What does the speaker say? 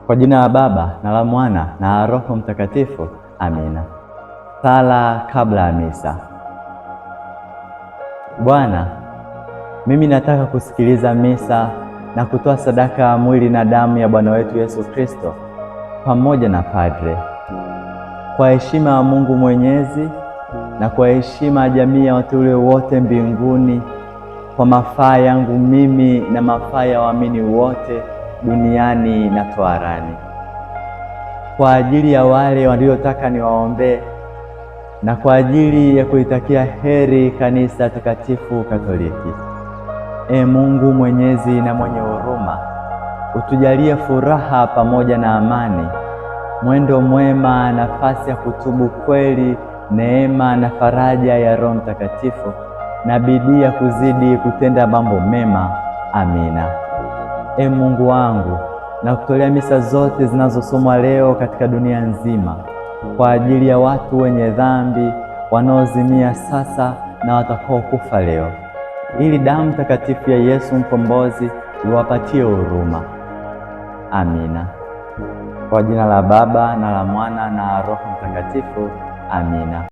Kwa jina la Baba na la Mwana na la Roho Mtakatifu. Amina. Sala kabla ya misa. Bwana, mimi nataka kusikiliza misa na kutoa sadaka ya mwili na damu ya Bwana wetu Yesu Kristo pamoja na padre, kwa heshima ya Mungu Mwenyezi na kwa heshima ya jamii ya wateule wote mbinguni, kwa mafaa yangu mimi na mafaa ya waamini wote duniani na toharani, kwa ajili ya wale waliotaka niwaombee na kwa ajili ya kuitakia heri Kanisa Takatifu Katoliki. Ee Mungu Mwenyezi na mwenye huruma, utujalie furaha pamoja na amani, mwendo mwema, nafasi ya kutubu kweli, neema na faraja ya Roho Mtakatifu, na bidii ya kuzidi kutenda mambo mema. Amina. Ee Mungu wangu, na kutolea misa zote zinazosomwa leo katika dunia nzima kwa ajili ya watu wenye dhambi wanaozimia sasa na watakaokufa leo, ili damu takatifu ya Yesu mkombozi iwapatie huruma. Amina. Kwa jina la Baba na la Mwana na Roho Mtakatifu. Amina.